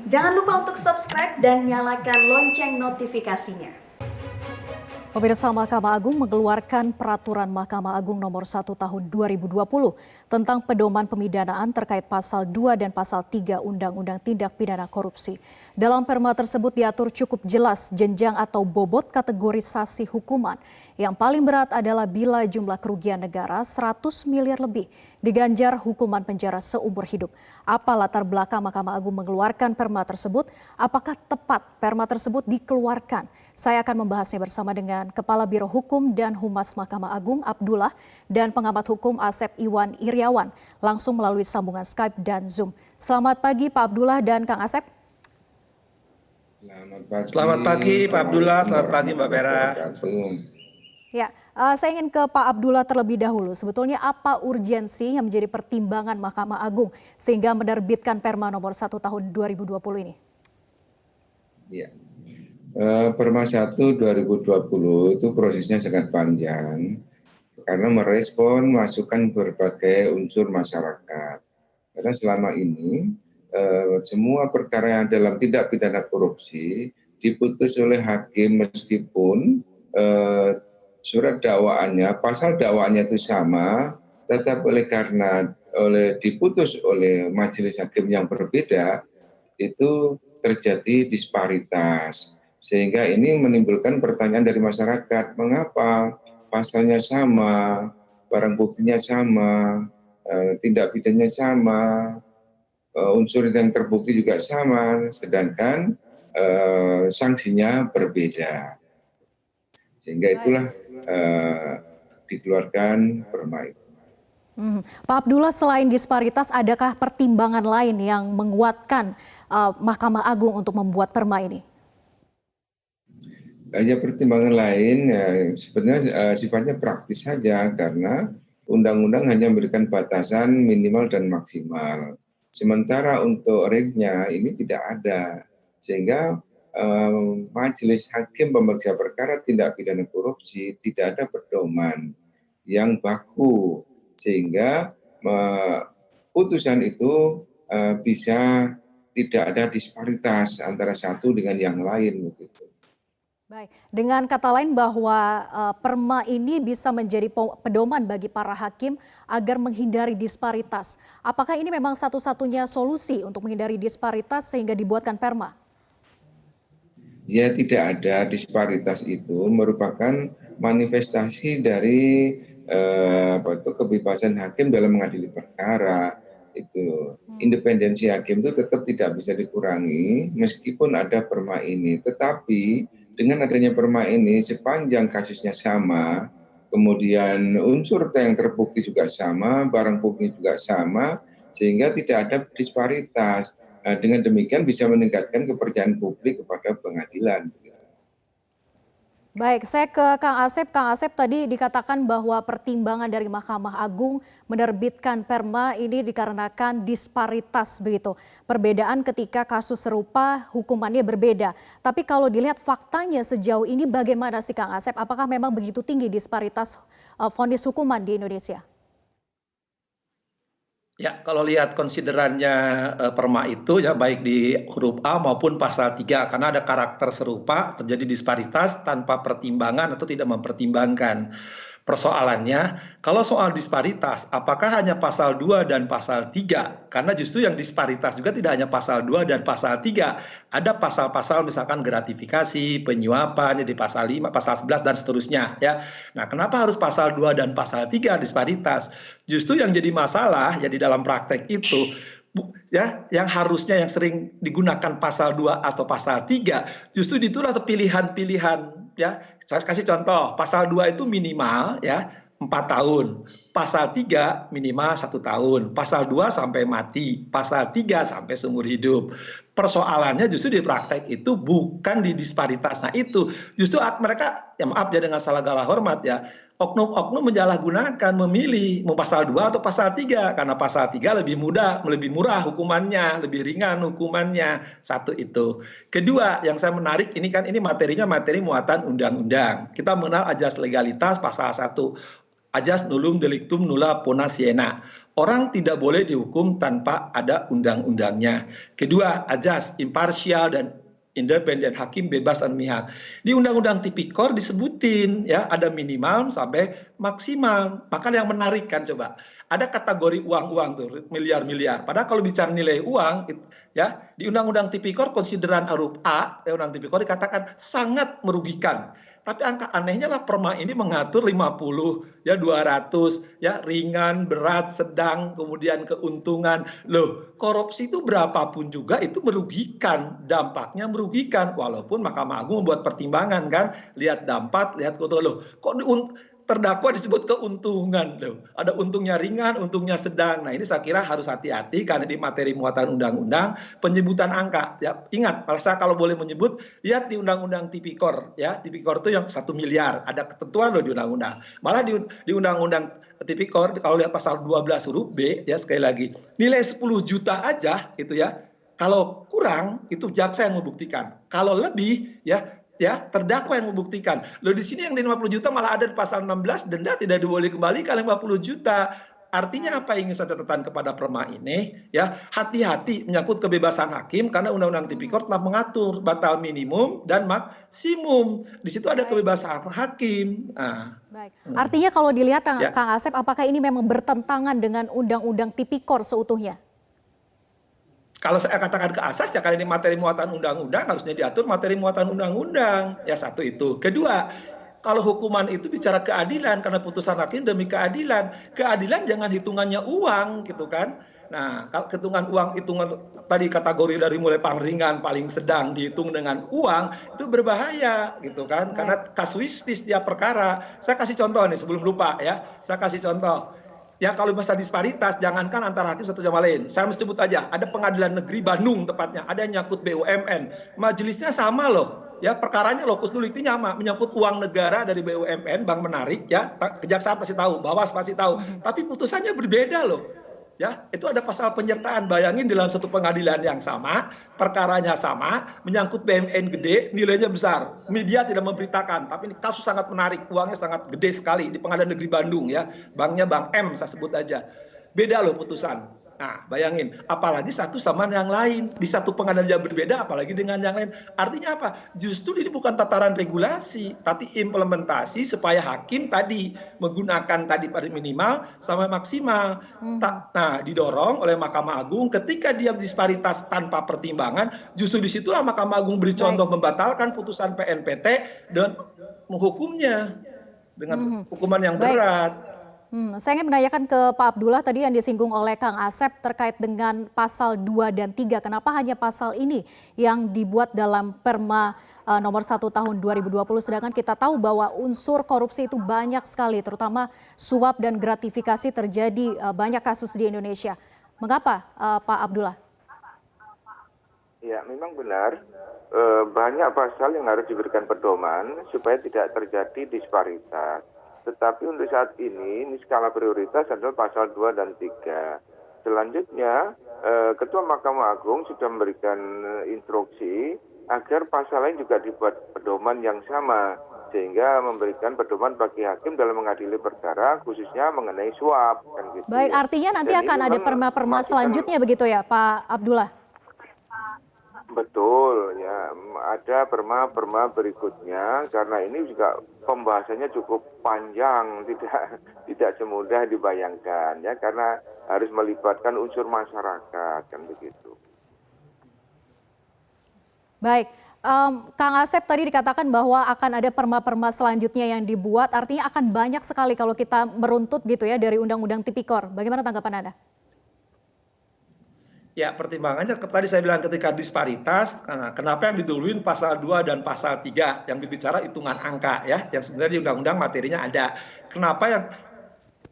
Jangan lupa untuk subscribe dan nyalakan lonceng notifikasinya. Pemirsa, Mahkamah Agung mengeluarkan Peraturan Mahkamah Agung Nomor 1 Tahun 2020 tentang pedoman pemidanaan terkait Pasal 2 dan Pasal 3 Undang-Undang Tindak Pidana Korupsi. Dalam perma tersebut diatur cukup jelas jenjang atau bobot kategorisasi hukuman. Yang paling berat adalah bila jumlah kerugian negara 100 miliar lebih diganjar hukuman penjara seumur hidup. Apa latar belakang Mahkamah Agung mengeluarkan perma tersebut? Apakah tepat perma tersebut dikeluarkan? Saya akan membahasnya bersama dengan Kepala Biro Hukum dan Humas Mahkamah Agung Abdullah dan pengamat hukum Asep Iwan Iriawan langsung melalui sambungan Skype dan Zoom. Selamat pagi Pak Abdullah dan Kang Asep. Selamat pagi Pak Abdullah, selamat pagi Mbak Vera. Ya, saya ingin ke Pak Abdullah terlebih dahulu. Sebetulnya apa urgensi yang menjadi pertimbangan Mahkamah Agung sehingga menerbitkan Perma Nomor 1 Tahun 2020 ini? Ya. Perma 1 2020 itu prosesnya sangat panjang karena merespon masukan berbagai unsur masyarakat. Karena selama ini semua perkara yang dalam tindak pidana korupsi diputus oleh hakim meskipun surat dakwaannya, pasal dakwaannya itu sama, tetap diputus oleh majelis hakim yang berbeda, itu terjadi disparitas. Sehingga ini menimbulkan pertanyaan dari masyarakat, mengapa pasalnya sama, barang buktinya sama, tindak pidananya sama, unsur yang terbukti juga sama, sedangkan sanksinya berbeda. Sehingga itulah dikeluarkan perma itu. Pak Abdullah, selain disparitas, adakah pertimbangan lain yang menguatkan Mahkamah Agung untuk membuat perma ini? Hanya pertimbangan lain sebenarnya sifatnya praktis saja karena undang-undang hanya memberikan batasan minimal dan maksimal. Sementara untuk rate-nya ini tidak ada, sehingga majelis hakim pemeriksa perkara tindak pidana korupsi tidak ada pedoman yang baku, sehingga putusan itu bisa tidak ada disparitas antara satu dengan yang lain begitu. Baik, dengan kata lain bahwa perma ini bisa menjadi pedoman bagi para hakim agar menghindari disparitas. Apakah ini memang satu-satunya solusi untuk menghindari disparitas sehingga dibuatkan perma? Ya, tidak ada. Disparitas itu merupakan manifestasi dari kebebasan hakim dalam mengadili perkara. Itu independensi hakim itu tetap tidak bisa dikurangi meskipun ada perma ini. Tetapi dengan adanya perma ini, sepanjang kasusnya sama, kemudian unsur yang terbukti juga sama, barang bukti juga sama, sehingga tidak ada disparitas. Dengan demikian bisa meningkatkan kepercayaan publik kepada pengadilan. Baik, saya ke Kang Asep. Kang Asep, tadi dikatakan bahwa pertimbangan dari Mahkamah Agung menerbitkan perma ini dikarenakan disparitas begitu. Perbedaan ketika kasus serupa hukumannya berbeda. Tapi kalau dilihat faktanya sejauh ini bagaimana sih Kang Asep? Apakah memang begitu tinggi disparitas vonis hukuman di Indonesia? Ya, kalau lihat konsiderannya perma itu ya baik di huruf A maupun pasal 3 karena ada karakter serupa terjadi disparitas tanpa pertimbangan atau tidak mempertimbangkan. Persoalannya, kalau soal disparitas, apakah hanya pasal 2 dan pasal 3? Karena justru yang disparitas juga tidak hanya pasal 2 dan pasal 3. Ada pasal-pasal misalkan gratifikasi, penyuapan, di pasal 5, pasal 11, dan seterusnya. Ya. Nah, kenapa harus pasal 2 dan pasal 3 disparitas? Justru yang jadi masalah ya di dalam praktek itu, ya, yang harusnya yang sering digunakan pasal 2 atau pasal 3, justru itulah pilihan-pilihan. Ya, saya kasih contoh, pasal 2 itu minimal ya 4 tahun, pasal 3 minimal 1 tahun, pasal 2 sampai mati, pasal 3 sampai seumur hidup. Persoalannya justru di praktek itu bukan di disparitas. Nah itu justru mereka, ya maaf ya dengan salah gala hormat ya, oknum-oknum menyalahgunakan memilih mau pasal 2 atau pasal 3 karena pasal 3 lebih mudah, lebih murah hukumannya, lebih ringan hukumannya. Satu itu. Kedua, yang saya menarik ini kan ini materinya materi muatan undang-undang. Kita mengenal ajas legalitas pasal 1 ajas nullum delictum nulla pona siena. Orang tidak boleh dihukum tanpa ada undang-undangnya. Kedua, ajas imparsial dan independen, hakim bebas dan memihak. Di Undang-Undang Tipikor disebutin ya ada minimal sampai maksimal. Maka yang menarik kan coba, ada kategori uang-uang tuh miliar-miliar. Padahal kalau bicara nilai uang ya di Undang-Undang Tipikor konsideran huruf A, Undang Tipikor dikatakan sangat merugikan. Tapi angka anehnya lah Perma ini mengatur 50, ya 200, ya ringan, berat, sedang, kemudian keuntungan. Loh, korupsi itu berapapun juga itu merugikan, dampaknya merugikan. Walaupun Mahkamah Agung membuat pertimbangan kan, lihat dampak, lihat keuntungan. Loh, kok terdakwa disebut keuntungan loh. Ada untungnya ringan, untungnya sedang. Nah, ini saya kira harus hati-hati karena di materi muatan undang-undang penyebutan angka. Ya, ingat, saya kalau boleh menyebut, lihat di Undang-Undang Tipikor ya. Tipikor itu yang 1 miliar, ada ketentuan loh di undang-undang. Malah di Undang-Undang Tipikor kalau lihat pasal 12 huruf B ya sekali lagi, nilai 10 juta aja gitu ya. Kalau kurang itu jaksa yang membuktikan. Kalau lebih ya terdakwa yang membuktikan. Loh di sini yang di 50 juta malah ada di pasal 16 denda tidak boleh kembalikan 50 juta. Artinya apa yang ingin saya catatan kepada Perma ini ya, hati-hati menyangkut kebebasan hakim karena Undang-Undang Tipikor telah mengatur batal minimum dan maksimum. Di situ ada kebebasan hakim. Nah. Baik. Artinya kalau dilihat Kang Asep, apakah ini memang bertentangan dengan Undang-Undang Tipikor seutuhnya? Kalau saya katakan ke asas ya karena ini materi muatan undang-undang harusnya diatur materi muatan undang-undang. Ya satu itu. Kedua, kalau hukuman itu bicara keadilan karena putusan hakim demi keadilan. Keadilan jangan hitungannya uang gitu kan. Nah, kalau hitungan uang hitungan tadi kategori dari mulai paling ringan, paling sedang dihitung dengan uang itu berbahaya gitu kan. Karena kasuistis tiap perkara. Saya kasih contoh nih sebelum lupa ya. Saya kasih contoh. Ya kalau masalah disparitas, jangankan antara hakim satu sama lain. Saya mesti sebut aja, ada Pengadilan Negeri Bandung tepatnya, ada yang nyangkut BUMN. Majelisnya sama loh, ya perkaranya lokus deliktinya sama, menyangkut uang negara dari BUMN, bank menarik, ya kejaksaan pasti tahu, Bawas pasti tahu. Tapi putusannya berbeda loh. Ya, itu ada pasal penyertaan. Bayangin dalam satu pengadilan yang sama, perkaranya sama, menyangkut BUMN gede, nilainya besar. Media tidak memberitakan, tapi ini kasus sangat menarik, uangnya sangat gede sekali di Pengadilan Negeri Bandung ya. Banknya Bank M saya sebut aja. Beda loh putusan. Nah, bayangin, apalagi satu sama yang lain. Di satu pengadilan yang berbeda, apalagi dengan yang lain. Artinya apa? Justru ini bukan tataran regulasi, tapi implementasi supaya hakim tadi menggunakan tadi pada minimal sama maksimal. Nah, didorong oleh Mahkamah Agung ketika dia disparitas tanpa pertimbangan, justru disitulah Mahkamah Agung beri contoh membatalkan putusan PNPT dan menghukumnya dengan hukuman yang berat. Saya ingin menanyakan ke Pak Abdullah tadi yang disinggung oleh Kang Asep terkait dengan pasal 2 dan 3. Kenapa hanya pasal ini yang dibuat dalam Perma nomor 1 tahun 2020 sedangkan kita tahu bahwa unsur korupsi itu banyak sekali terutama suap dan gratifikasi terjadi banyak kasus di Indonesia. Mengapa Pak Abdullah? Ya memang benar banyak pasal yang harus diberikan pedoman supaya tidak terjadi disparitas. Tetapi untuk saat ini skala prioritas adalah pasal 2 dan 3. Selanjutnya, Ketua Mahkamah Agung sudah memberikan instruksi agar pasal lain juga dibuat pedoman yang sama. Sehingga memberikan pedoman bagi hakim dalam mengadili perkara, khususnya mengenai suap. Kan gitu. Baik, artinya nanti akan ada perma-perma selanjutnya begitu ya Pak Abdullah? Betul, ya ada perma berikutnya karena ini juga pembahasannya cukup panjang, tidak semudah dibayangkan ya karena harus melibatkan unsur masyarakat kan begitu. Baik, Kang Asep tadi dikatakan bahwa akan ada perma-perma selanjutnya yang dibuat, artinya akan banyak sekali kalau kita meruntut gitu ya dari Undang-Undang Tipikor. Bagaimana tanggapan Anda? Ya pertimbangannya tadi saya bilang ketika disparitas, kenapa yang diduluin pasal 2 dan pasal 3 yang berbicara hitungan angka ya, yang sebenarnya di undang-undang materinya ada. Kenapa yang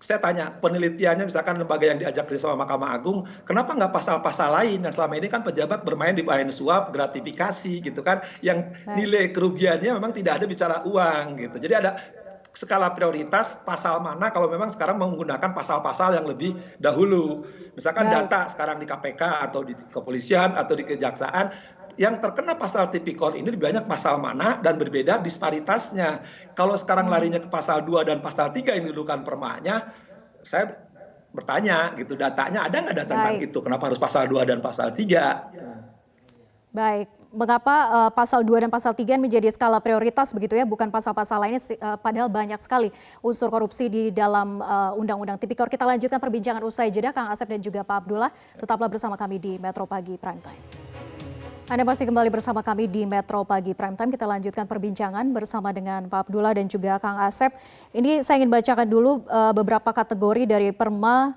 saya tanya penelitiannya misalkan lembaga yang diajak kerja sama Mahkamah Agung, kenapa nggak pasal-pasal lain yang selama ini kan pejabat bermain di bahan suap, gratifikasi gitu kan, yang nilai kerugiannya memang tidak ada bicara uang gitu. Jadi ada skala prioritas pasal mana kalau memang sekarang menggunakan pasal-pasal yang lebih dahulu. Misalkan data sekarang di KPK atau di kepolisian atau di kejaksaan yang terkena pasal tipikor ini lebih banyak pasal mana dan berbeda disparitasnya. Kalau sekarang larinya ke pasal 2 dan pasal 3 ini dudukan permanya, saya bertanya gitu, datanya ada nggak data tentang Baik. itu? Kenapa harus pasal 2 dan pasal 3? Baik, mengapa pasal 2 dan pasal 3 menjadi skala prioritas begitu ya, bukan pasal-pasal lainnya, padahal banyak sekali unsur korupsi di dalam Undang-Undang Tipikor. Kita lanjutkan perbincangan usai jeda, Kang Asep dan juga Pak Abdullah. Tetaplah bersama kami di Metro Pagi Prime Time. Anda masih kembali bersama kami di Metro Pagi Prime Time. Kita lanjutkan perbincangan bersama dengan Pak Abdullah dan juga Kang Asep. Ini saya ingin bacakan dulu beberapa kategori dari Perma,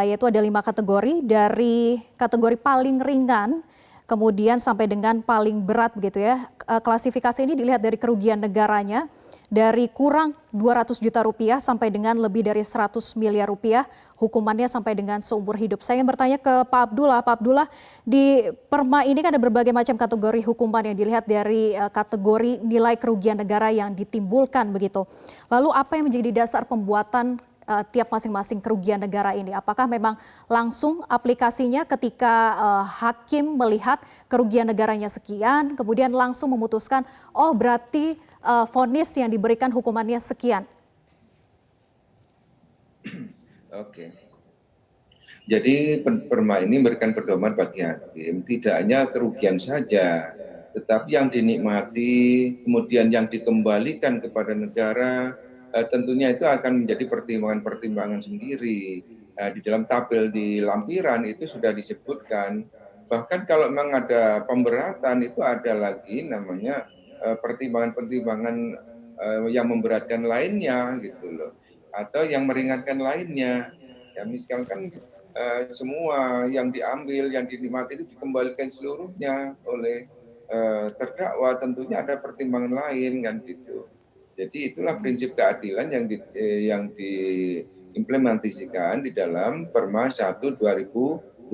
yaitu ada 5 kategori, dari kategori paling ringan kemudian sampai dengan paling berat begitu ya. Klasifikasi ini dilihat dari kerugian negaranya, dari kurang 200 juta rupiah sampai dengan lebih dari 100 miliar rupiah, hukumannya sampai dengan seumur hidup. Saya ingin bertanya ke Pak Abdullah. Pak Abdullah, di Perma ini kan ada berbagai macam kategori hukuman yang dilihat dari kategori nilai kerugian negara yang ditimbulkan begitu. Lalu apa yang menjadi dasar pembuatan tiap masing-masing kerugian negara ini? Apakah memang langsung aplikasinya ketika hakim melihat kerugian negaranya sekian, kemudian langsung memutuskan, oh berarti vonis yang diberikan hukumannya sekian? Oke. Jadi Perma ini memberikan pedoman bagi hakim, tidak hanya kerugian saja, tetapi yang dinikmati, kemudian yang dikembalikan kepada negara, tentunya itu akan menjadi pertimbangan-pertimbangan sendiri. Di dalam tabel di lampiran itu sudah disebutkan. Bahkan kalau memang ada pemberatan itu ada lagi namanya pertimbangan-pertimbangan yang memberatkan lainnya gitu loh. Atau yang meringankan lainnya. Ya misalkan semua yang diambil, yang dinikmati itu dikembalikan seluruhnya oleh terdakwa, tentunya ada pertimbangan lain kan gitu. Jadi itulah prinsip keadilan yang diimplementasikan di dalam Perma 1 2020.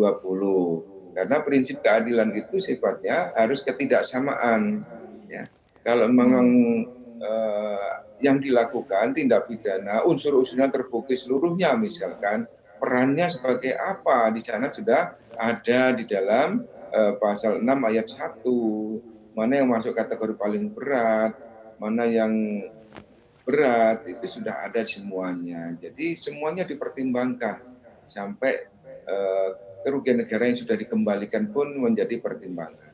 Karena prinsip keadilan itu sifatnya harus ketidaksamaan. Ya. Kalau memang yang dilakukan tindak pidana, unsur-unsurnya terbukti seluruhnya, misalkan perannya sebagai apa, di sana sudah ada di dalam pasal 6 ayat 1. Mana yang masuk kategori paling berat, mana yang berat, itu sudah ada semuanya. Jadi semuanya dipertimbangkan sampai kerugian negara yang sudah dikembalikan pun menjadi pertimbangan.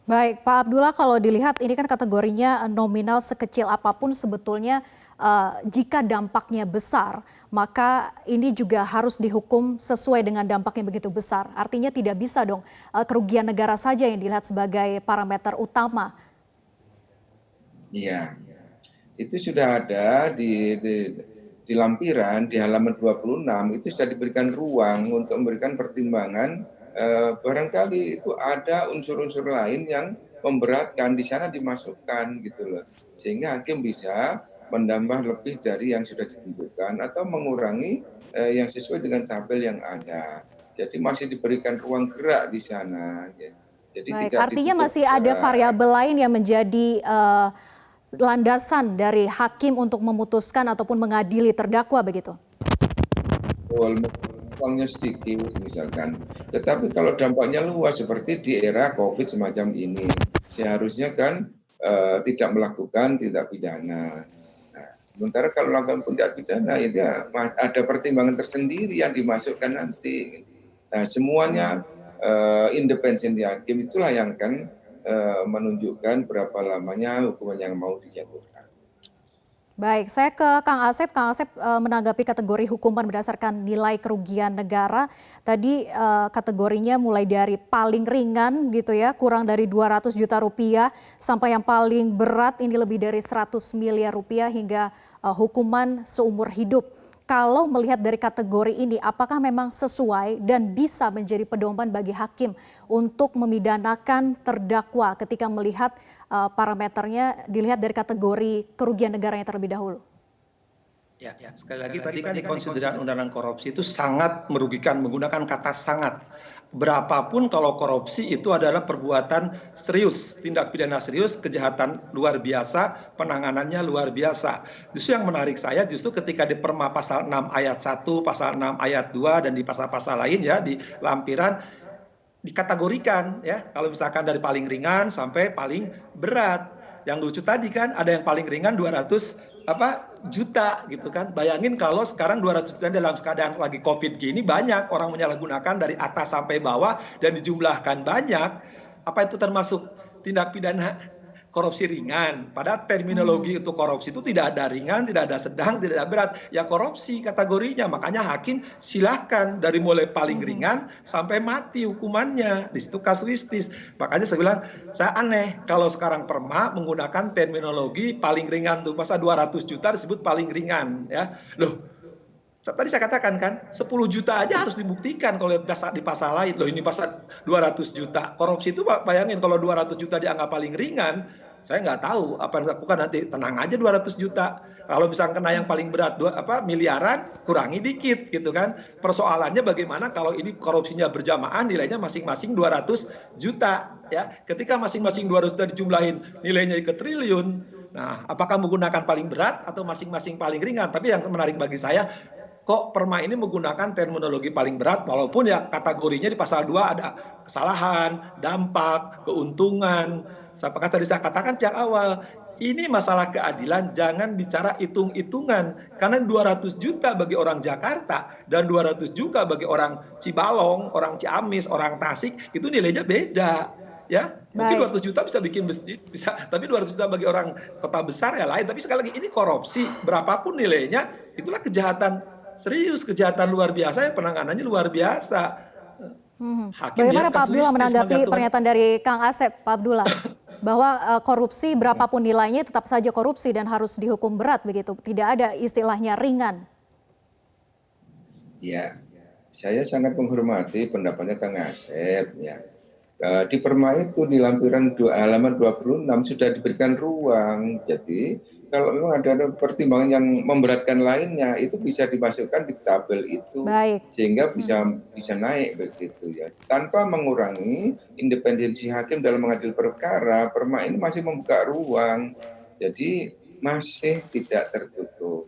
Baik, Pak Abdullah, kalau dilihat ini kan kategorinya nominal sekecil apapun sebetulnya jika dampaknya besar, maka ini juga harus dihukum sesuai dengan dampaknya begitu besar. Artinya tidak bisa dong kerugian negara saja yang dilihat sebagai parameter utama. Iya, itu sudah ada di lampiran di halaman 26 itu sudah diberikan ruang untuk memberikan pertimbangan. Barangkali itu ada unsur-unsur lain yang memberatkan, di sana dimasukkan gitu loh, sehingga hakim bisa menambah lebih dari yang sudah ditentukan atau mengurangi yang sesuai dengan tabel yang ada. Jadi masih diberikan ruang gerak di sana. Jadi baik, tidak artinya masih ada variabel lain yang menjadi landasan dari hakim untuk memutuskan ataupun mengadili terdakwa begitu? Uangnya sedikit misalkan. Tetapi kalau dampaknya luas seperti di era COVID semacam ini, seharusnya kan tidak melakukan tindak pidana. Nah, sementara kalau melakukan tindak pidana, ya ada pertimbangan tersendiri yang dimasukkan nanti. Nah, semuanya independensi hakim itulah yang akan menunjukkan berapa lamanya hukuman yang mau dijatuhkan. Baik, saya ke Kang Asep. Kang Asep menanggapi kategori hukuman berdasarkan nilai kerugian negara. Tadi kategorinya mulai dari paling ringan gitu ya, kurang dari 200 juta rupiah, sampai yang paling berat ini lebih dari 100 miliar rupiah hingga hukuman seumur hidup. Kalau melihat dari kategori ini, apakah memang sesuai dan bisa menjadi pedoman bagi hakim untuk memidanakan terdakwa ketika melihat parameternya dilihat dari kategori kerugian negaranya terlebih dahulu? Ya, sekali lagi tadi kan di konsideran undang-undang korupsi itu sangat merugikan, menggunakan kata sangat. Berapapun kalau korupsi itu adalah perbuatan serius, tindak pidana serius, kejahatan luar biasa, penanganannya luar biasa. Justru yang menarik saya justru ketika di Perma pasal 6 ayat 1, pasal 6 ayat 2 dan di pasal-pasal lain ya di lampiran dikategorikan ya. Kalau misalkan dari paling ringan sampai paling berat. Yang lucu tadi kan ada yang paling ringan 200 juta gitu kan. Bayangin kalau sekarang 200 juta dalam keadaan lagi Covid gini banyak orang menyalahgunakan dari atas sampai bawah dan dijumlahkan banyak. Apa itu termasuk tindak pidana korupsi ringan? Padahal terminologi untuk korupsi itu tidak ada ringan, tidak ada sedang, tidak ada berat. Ya korupsi kategorinya. Makanya hakim silahkan dari mulai paling ringan sampai mati hukumannya. Di situ kasuistis. Makanya saya bilang, saya aneh kalau sekarang Perma menggunakan terminologi paling ringan tuh. Masa 200 juta disebut paling ringan ya. Loh, tadi saya katakan kan 10 juta aja harus dibuktikan kalau di pasal lain. Loh ini pasal 200 juta. Korupsi itu bayangin kalau 200 juta dianggap paling ringan, saya nggak tahu apa yang dilakukan nanti. Tenang aja 200 juta. Kalau misalnya kena yang paling berat miliaran, kurangi dikit gitu kan. Persoalannya bagaimana kalau ini korupsinya berjamaah nilainya masing-masing 200 juta ya. Ketika masing-masing 200 juta dijumlahin nilainya ke triliun. Nah, apakah menggunakan paling berat atau masing-masing paling ringan? Tapi yang menarik bagi saya, kok Perma ini menggunakan terminologi paling berat walaupun ya kategorinya di pasal 2 ada kesalahan, dampak, keuntungan. Apakah tadi saya katakan sejak awal, ini masalah keadilan jangan bicara hitung-hitungan karena 200 juta bagi orang Jakarta dan 200 juga bagi orang Cibalong, orang Ciamis, orang Tasik itu nilainya beda. Ya, mungkin 200 juta bisa bikin masjid, bisa, tapi 200 juta bagi orang kota besar ya lain. Tapi sekali lagi ini korupsi, berapapun nilainya, itulah kejahatan serius, kejahatan luar biasa ya penanganannya luar biasa. Bagaimana Pak Abdullah menanggapi pernyataan dari Kang Asep, Pak Abdullah, bahwa korupsi berapapun nilainya tetap saja korupsi dan harus dihukum berat begitu, tidak ada istilahnya ringan? Ya, saya sangat menghormati pendapatnya Kang Asep ya. Di Perma itu di lampiran halaman 26 sudah diberikan ruang. Jadi kalau memang ada pertimbangan yang memberatkan lainnya itu bisa dimasukkan di tabel itu. Baik. Sehingga bisa naik begitu ya. Tanpa mengurangi independensi hakim dalam mengadili perkara, Perma ini masih membuka ruang. Jadi masih tidak tertutup.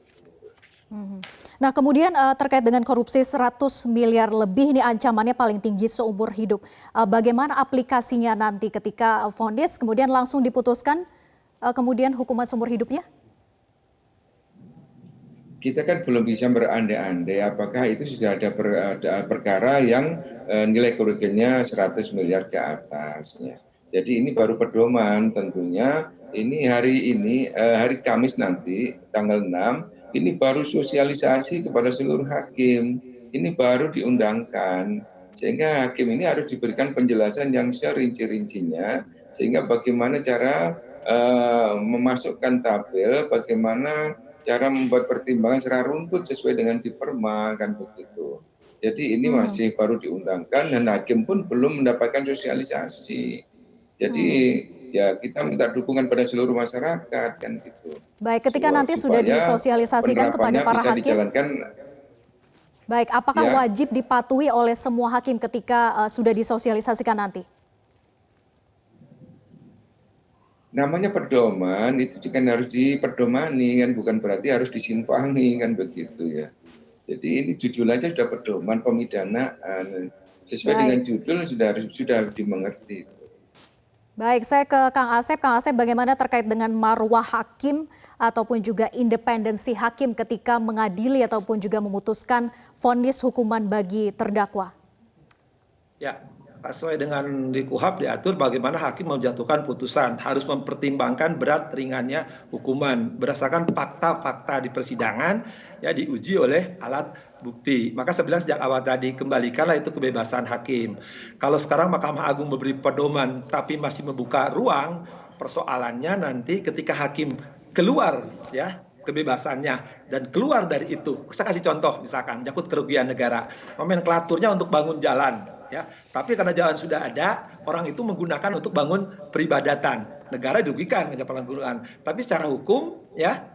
Nah kemudian terkait dengan korupsi 100 miliar lebih ini ancamannya paling tinggi seumur hidup. Bagaimana aplikasinya nanti ketika vonis kemudian langsung diputuskan kemudian hukuman seumur hidupnya? Kita kan belum bisa berandai-andai apakah itu sudah ada perkara yang nilai kerugiannya 100 miliar ke atasnya. Jadi ini baru pedoman tentunya. Ini hari Kamis nanti tanggal 6 ini baru sosialisasi kepada seluruh hakim. Ini baru diundangkan. Sehingga hakim ini harus diberikan penjelasan yang serinci-rincinya. Sehingga bagaimana cara memasukkan tabel, bagaimana cara membuat pertimbangan secara runtut sesuai dengan di Perma, kan begitu. Jadi ini masih baru diundangkan dan hakim pun belum mendapatkan sosialisasi. Jadi ya kita minta dukungan pada seluruh masyarakat kan gitu. Baik, ketika nanti sudah disosialisasikan kepada para hakim. Baik, apakah wajib dipatuhi oleh semua hakim ketika sudah disosialisasikan nanti? Namanya pedoman itu kan harus dipedomani kan, bukan berarti harus disimpangi kan begitu ya. Jadi ini judul aja sudah pedoman pemidanaan. Sesuai dengan judul sudah dimengerti. Baik, saya ke Kang Asep. Kang Asep, bagaimana terkait dengan marwah hakim ataupun juga independensi hakim ketika mengadili ataupun juga memutuskan vonis hukuman bagi terdakwa? Ya, sesuai dengan di KUHAP diatur bagaimana hakim menjatuhkan putusan, harus mempertimbangkan berat ringannya hukuman berdasarkan fakta-fakta di persidangan ya diuji oleh alat bukti. Maka saya bilang sejak awal tadi, kembalikanlah itu kebebasan hakim. Kalau sekarang Mahkamah Agung memberi pedoman tapi masih membuka ruang, persoalannya nanti ketika hakim keluar ya kebebasannya dan keluar dari itu. Saya kasih contoh misalkan jakut kerugian negara, nomenklaturnya untuk bangun jalan ya, tapi karena jalan sudah ada, orang itu menggunakan untuk bangun peribadatan. Negara dirugikan dengan penggunaan. Tapi secara hukum ya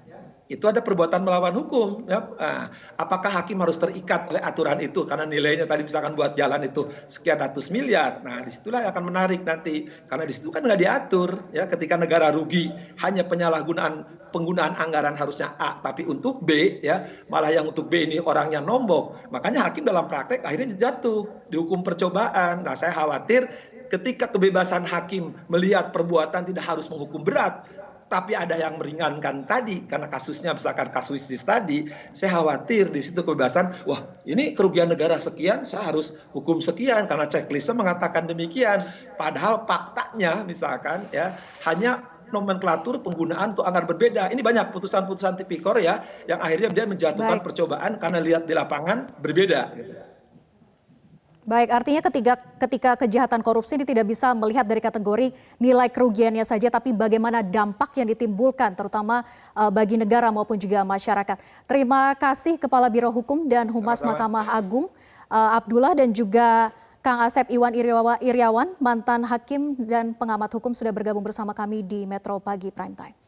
itu ada perbuatan melawan hukum. Ya. Nah, apakah hakim harus terikat oleh aturan itu karena nilainya tadi misalkan buat jalan itu sekian ratus miliar. Nah, disitulah yang akan menarik nanti karena disitu kan nggak diatur ya ketika negara rugi hanya penggunaan anggaran harusnya A tapi untuk B ya malah yang untuk B ini orangnya nombok. Makanya hakim dalam praktek akhirnya jatuh dihukum percobaan. Nah, saya khawatir ketika kebebasan hakim melihat perbuatan tidak harus menghukum berat, tapi ada yang meringankan tadi karena kasusnya misalkan kasus tadi, saya khawatir di situ kebebasan, wah ini kerugian negara sekian, saya harus hukum sekian karena checklistnya mengatakan demikian. Padahal faktanya misalkan ya hanya nomenklatur penggunaan untuk anggaran berbeda. Ini banyak putusan-putusan tipikor ya yang akhirnya dia menjatuhkan percobaan karena lihat di lapangan berbeda. Gitu. Baik, artinya ketika kejahatan korupsi ini tidak bisa melihat dari kategori nilai kerugiannya saja, tapi bagaimana dampak yang ditimbulkan, terutama bagi negara maupun juga masyarakat. Terima kasih Kepala Biro Hukum dan Humas Mahkamah Agung, Abdullah, dan juga Kang Asep Iwan Iryawan, mantan hakim dan pengamat hukum sudah bergabung bersama kami di Metro Pagi Prime Time.